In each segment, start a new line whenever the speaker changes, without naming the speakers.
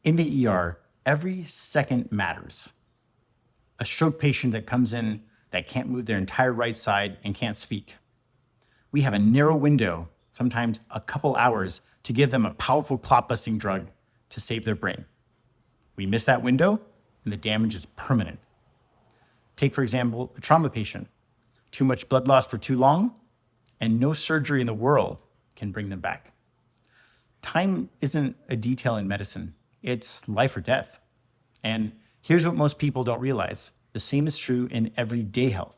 In the ER, every second matters. A stroke patient that comes in that can't move their entire right side and can't speak. We have a narrow window, sometimes a couple hours, to give them a powerful clot-busting drug to save their brain. We miss that window, and the damage is permanent. Take, for example, a trauma patient. Too much blood loss for too long, and no surgery in the world can bring them back. Time isn't a detail in medicine. It's life or death. And here's what most people don't realize. The same is true in everyday health.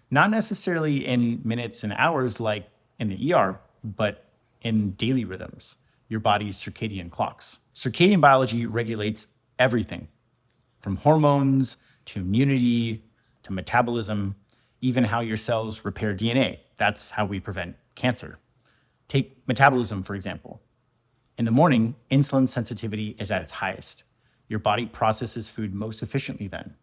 Not necessarily in minutes and hours like in the ER, but in daily rhythms, your body's circadian clocks. Circadian biology regulates everything, from hormones to immunity to metabolism, even how your cells repair DNA. That's how we prevent cancer. Take metabolism, for example. In the morning, insulin sensitivity is at its highest. Your body processes food most efficiently then.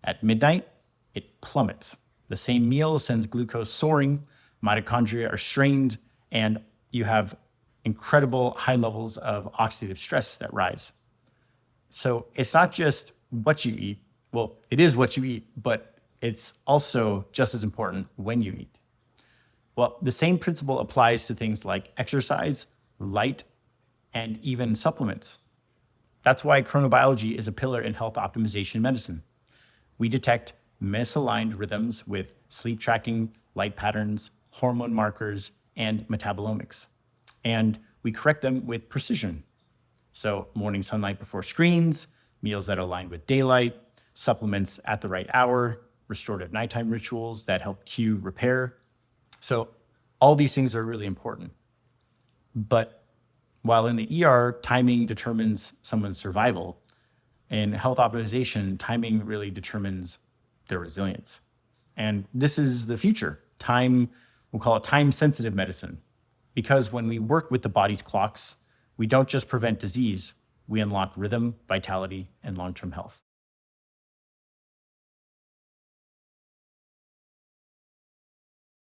At midnight, it plummets. The same meal sends glucose soaring, mitochondria are strained, and you have incredible high levels of oxidative stress that rise. So it's not just what you eat. Well, it is what you eat, but it's also just as important when you eat. Well, the same principle applies to things like exercise, light, and even supplements. That's why chronobiology is a pillar in health optimization medicine. We detect misaligned rhythms with sleep tracking, light patterns, hormone markers, and metabolomics. And we correct them with precision. So morning sunlight before screens, meals that align with daylight, supplements at the right hour, restorative nighttime rituals that help cue repair. So all these things are really important. But while in the ER, timing determines someone's survival, in health optimization, timing really determines their resilience. And this is the future. We'll call it time-sensitive medicine. Because when we work with the body's clocks, we don't just prevent disease, we unlock rhythm, vitality, and long-term health.